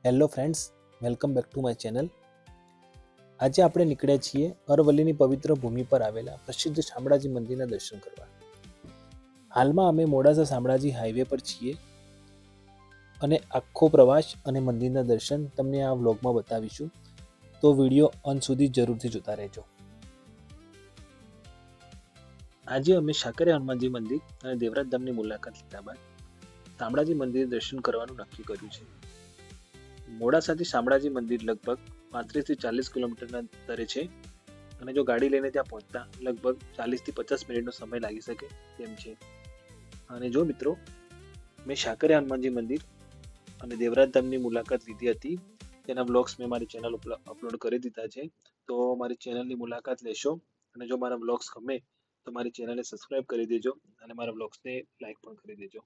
Hello friends, welcome back to my channel. આજે આપણે નીકળ્યા છીએ અરવલ્લીની પવિત્ર ભૂમિ પર આવેલા પ્રસિદ્ધ શામળાજી મંદિરના દર્શન કરવા. હાલમાં અમે મોડાસા શામળાજી હાઈવે પર છીએ અને આખો પ્રવાસ અને મંદિરના દર્શન તમને આ વ્લોગમાં બતાવીશું, તો વિડીયો અંત સુધી જરૂરથી જોતા રહેજો. આજે અમે સાકરિયા હનુમાનજી મંદિર અને દેવરાજ ધામની મુલાકાત લીધા બાદ શામળાજી મંદિર દર્શન કરવાનું નક્કી કર્યું છે. મોડાસાથી શામળાજી મંદિર લગભગ 35 થી 40 કિલોમીટરના અંતરે છે અને જો ગાડી લઈને ત્યાં પહોંચતા લગભગ 40 થી 50 મિનિટનો સમય લાગી શકે તેમ છે. અને જો મિત્રો, મેં સાકરિયા હનુમાનજી મંદિર અને દેવરાજ ધામની મુલાકાત લીધી હતી, તેના વ્લોગ્સ મેં મારી ચેનલ ઉપર અપલોડ કરી દીધા છે, તો મારી ચેનલની મુલાકાત લેશો અને જો મારા વ્લોગ્સ ગમે તો મારી ચેનલને સબસ્ક્રાઇબ કરી દેજો અને મારા વ્લોગ્સને લાઈક પણ કરી દેજો.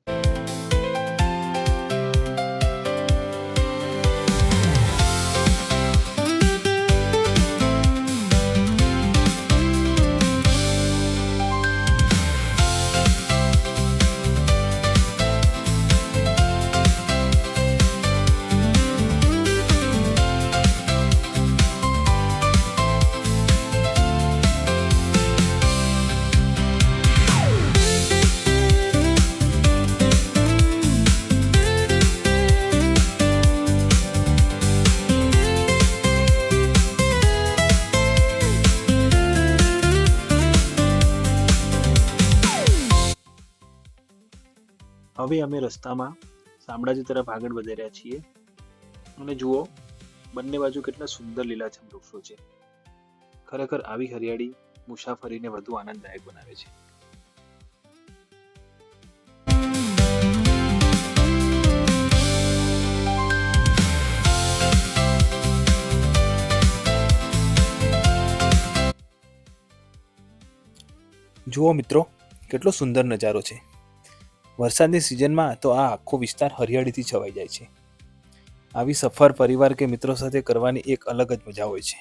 હવે અમે રસ્તામાં શામળાજી તરફ આગળ વધી રહ્યા છીએ અને જુઓ, બંને બાજુ કેટલા સુંદર લીલાછમ વૃક્ષો છે. ખરેખર આવી હરિયાળી મુસાફરીને વધુ આનંદદાયક બનાવે છે. જુઓ મિત્રો, કેટલો સુંદર નજારો છે. વરસાદની સિઝનમાં તો આ આખો વિસ્તાર હરિયાળીથી છવાઈ જાય છે. આવી સફર પરિવાર કે મિત્રો સાથે કરવાની એક અલગ જ મજા હોય છે.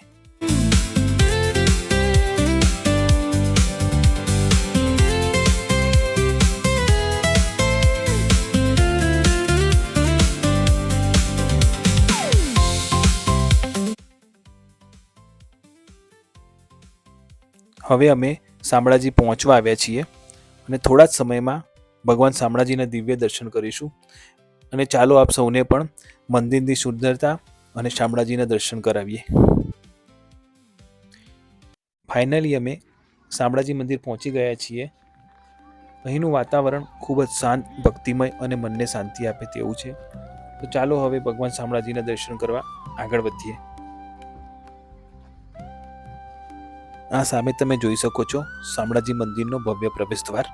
હવે અમે શામળાજી પહોંચવા આવ્યા છીએ અને થોડા જ સમયમાં ભગવાન શામળાજીના દિવ્ય દર્શન કરીશું. અને ચાલો આપ સૌને પણ મંદિરની સુંદરતા અને શામળાજીના દર્શન કરાવીએ. ફાઇનલી અમે શામળાજી મંદિર પહોંચી ગયા છીએ. અહીંનું વાતાવરણ ખૂબ જ શાંત, ભક્તિમય અને મનને શાંતિ આપે તેવું છે. તો ચાલો હવે ભગવાન શામળાજીના દર્શન કરવા આગળ વધીએ. આ સામે તમે જોઈ શકો છો શામળાજી મંદિરનો ભવ્ય પ્રવેશદ્વાર.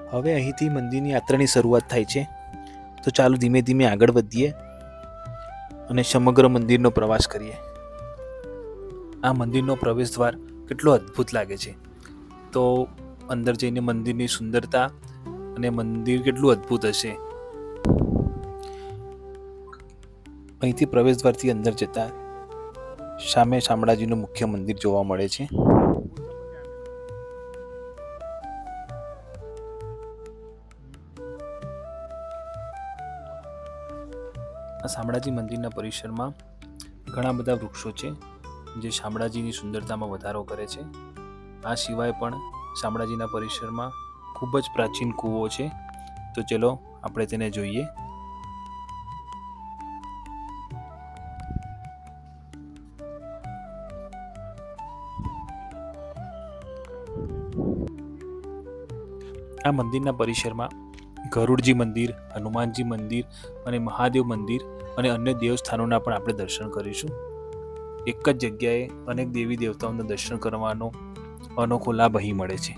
હવે અહીંથી મંદિરની યાત્રાની શરૂઆત થાય છે. તો ચાલો ધીમે ધીમે આગળ વધીએ અને સમગ્ર મંદિરનો પ્રવાસ કરીએ. આ મંદિરનો પ્રવેશદ્વાર કેટલો અદ્ભુત લાગે છે. તો અંદર જઈને મંદિરની સુંદરતા અને મંદિર કેટલું અદ્ભુત હશે. અહીંથી પ્રવેશદ્વારથી અંદર જતા સામે શામળાજીનું મુખ્ય મંદિર જોવા મળે છે. આ શામળાજી મંદિરના પરિસરમાં ઘણા બધા વૃક્ષો છે જે શામળાજીની સુંદરતામાં વધારો કરે છે. આ સિવાય પણ શામળાજીના પરિસરમાં ખૂબ જ પ્રાચીન કૂવો છે. તો ચલો આપણે તેને જોઈએ. આ મંદિરના પરિસરમાં ગરુડજી મંદિર, હનુમાનજી મંદિર અને મહાદેવ મંદિર અને અન્ય દેવસ્થાનોના પણ આપણે દર્શન કરીશું. એક જ જગ્યાએ અનેક દેવી દેવતાઓના દર્શન કરવાનો અનોખો લાભ અહીં મળે છે.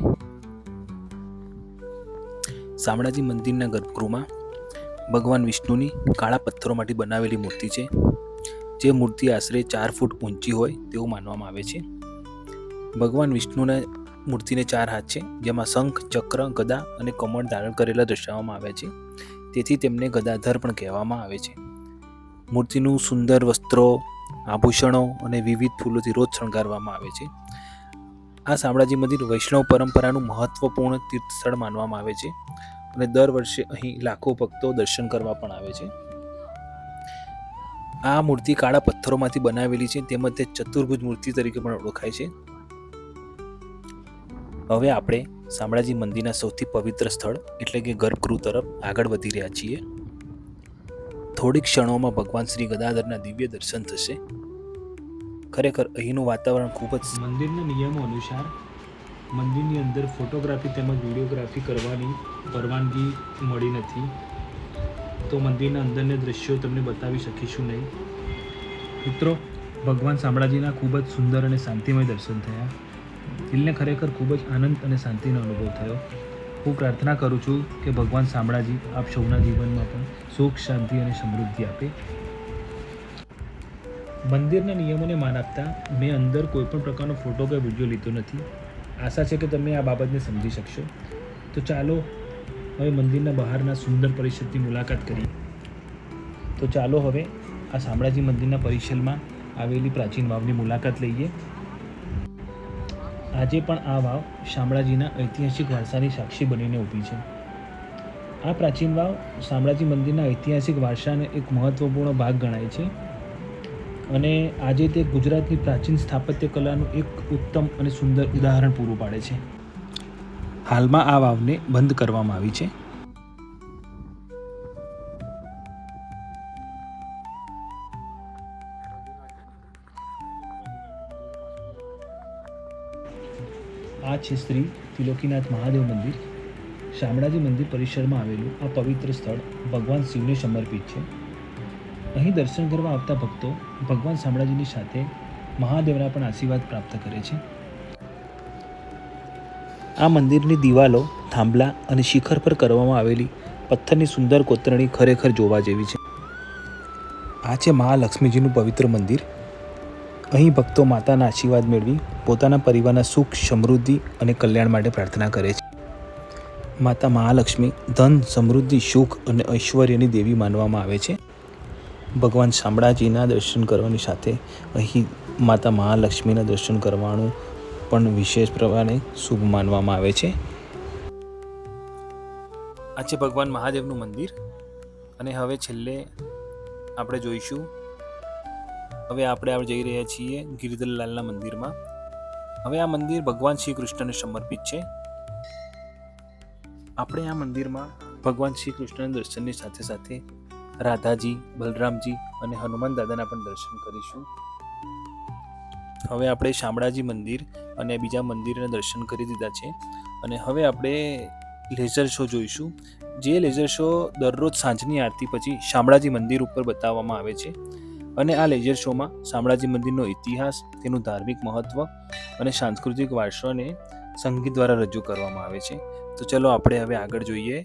શામળાજી મંદિરના ગર્ભગૃહમાં ભગવાન વિષ્ણુની કાળા પથ્થરોમાંથી બનાવેલી મૂર્તિ છે. જે મૂર્તિ આશરે 4 ફૂટ ઊંચી હોય તેવું માનવામાં આવે છે. ભગવાન વિષ્ણુના મૂર્તિને 4 હાથ છે, જેમાં શંખ, ચક્ર, ગદા અને કમળ ધારણ કરેલા દર્શાવવામાં આવે છે. તેથી તેમને ગદાધર પણ કહેવામાં આવે છે. મૂર્તિનું સુંદર વસ્ત્રો, આભૂષણો અને વિવિધ ફૂલોથી રોજ શણગારવામાં આવે છે. આ શામળાજી મંદિર વૈષ્ણવ પરંપરાનું મહત્વપૂર્ણ તીર્થસ્થળ માનવામાં આવે છે અને દર વર્ષે અહીં લાખો ભક્તો દર્શન કરવા પણ આવે છે. આ મૂર્તિ કાળા પથ્થરોમાંથી બનાવેલી છે, તેમજ તે ચતુર્ભુજ મૂર્તિ તરીકે પણ ઓળખાય છે. હવે આપણે શામળાજી મંદિરના સૌથી પવિત્ર સ્થળ એટલે કે ગર્ભગૃહ તરફ આગળ વધી રહ્યા છીએ. થોડીક ક્ષણોમાં ભગવાન શ્રી ગદાધરના દિવ્ય દર્શન થશે. ખરેખર અહીંનું વાતાવરણ ખૂબ જ. મંદિરના નિયમો અનુસાર મંદિરની અંદર ફોટોગ્રાફી તેમજ વિડીયોગ્રાફી કરવાની પરવાનગી મળી નથી, તો મંદિરના અંદરના દ્રશ્યો તમને બતાવી શકીશું નહીં. મિત્રો, ભગવાન શામળાજીના ખૂબ જ સુંદર અને શાંતિમય દર્શન થયા. દિલને ખરેખર ખૂબ જ આનંદ અને શાંતિનો અનુભવ થયો. હું પ્રાર્થના કરું છું કે ભગવાન શામળાજી આપ સૌના જીવનમાં પણ સુખ, શાંતિ અને સમૃદ્ધિ આપે. મંદિરના નિયમોને માન આપતા મેં અંદર કોઈ પણ પ્રકારનો ફોટો કે વિડીયો લીધો નથી. આશા છે કે તમે આ બાબતને સમજી શકશો. તો ચાલો હવે મંદિરના બહારના સુંદર પરિસરની મુલાકાત કરીએ. તો ચાલો હવે આ શામળાજી મંદિરના પરિસરમાં આવેલી પ્રાચીન વાવની મુલાકાત લઈએ. આજે પણ આ વાવ શામળાજીના ઐતિહાસિક વારસાની સાક્ષી બનીને ઊભી છે. આ પ્રાચીન વાવ શામળાજી મંદિરના ઐતિહાસિક વારસાનો એક મહત્વપૂર્ણ ભાગ ગણાય છે અને આજે તે ગુજરાતની પ્રાચીન સ્થાપત્ય કલાનું એક ઉત્તમ અને સુંદર ઉદાહરણ પૂરું પાડે છે. હાલમાં આ વાવને બંધ કરવામાં આવી છે. આ છે શ્રી ત્રિલોકીનાથ મહાદેવ મંદિર. શામળાજી મંદિર પરિસરમાં આવેલું આ પવિત્ર સ્થળ ભગવાન શિવને સમર્પિત છે. અહીં દર્શન કરવા આવતા ભક્તો ભગવાન શામળાજીની સાથે મહાદેવના પણ આશીર્વાદ પ્રાપ્ત કરે છે. આ મંદિરની દિવાલો, થાંભલા અને શિખર પર કરવામાં આવેલી પથ્થરની સુંદર કોતરણી ખરેખર જોવા જેવી છે. આ છે મહાલક્ષ્મીજીનું પવિત્ર મંદિર. અહીં ભક્તો માતાના આશીર્વાદ મેળવી પોતાના પરિવારના સુખ, સમૃદ્ધિ અને કલ્યાણ માટે પ્રાર્થના કરે છે. માતા મહાલક્ષ્મી ધન, સમૃદ્ધિ, સુખ અને ઐશ્વર્યની દેવી માનવામાં આવે છે. ભગવાન શામળાજીના દર્શન કરવાની સાથે અહીં માતા મહાલક્ષ્મીના દર્શન કરવાનું પણ વિશેષ પ્રમાણે શુભ માનવામાં આવે છે. આ છે ભગવાન મહાદેવનું મંદિર. અને હવે છેલ્લે આપણે જોઈશું, હવે આપણે જઈ રહ્યા છીએ ગિરિધરલાલના મંદિરમાં. હવે આ મંદિર ભગવાન શ્રી કૃષ્ણને સમર્પિત છે. આપણે આ મંદિરમાં ભગવાન શ્રી કૃષ્ણના દર્શનની સાથે સાથે રાધાજી, બલરામજી અને હનુમાન દાદાના પણ દર્શન કરીશું. હવે આપણે શામળાજી મંદિર અને બીજા મંદિરના દર્શન કરી દીધા છે અને હવે આપણે લેઝર શો જોઈશું. જે લેઝર શો દરરોજ સાંજની આરતી પછી શામળાજી મંદિર ઉપર બતાવવામાં આવે છે અને આ લેઝર શોમાં શામળાજી મંદિરનો ઇતિહાસ, તેનું ધાર્મિક મહત્વ અને સાંસ્કૃતિક વારસોને સંગીત દ્વારા રજૂ કરવામાં આવે છે. તો ચલો આપણે હવે આગળ જોઈએ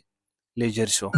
લેઝર શો.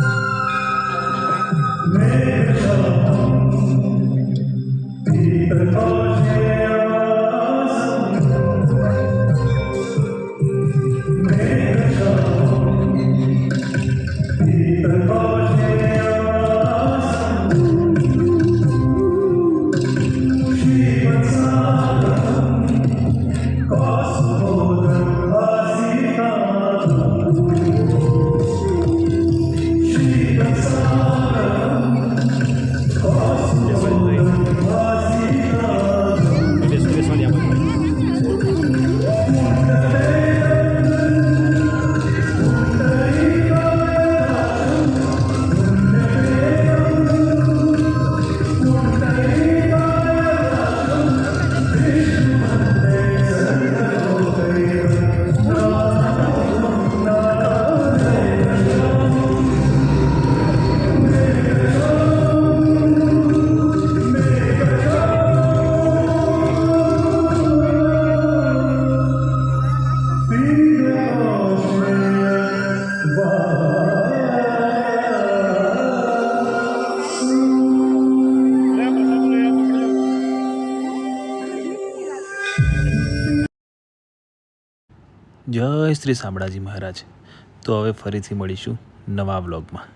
જય શ્રી શામળાજી મહારાજ. તો હવે ફરીથી મળીશું નવા વ્લોગમાં.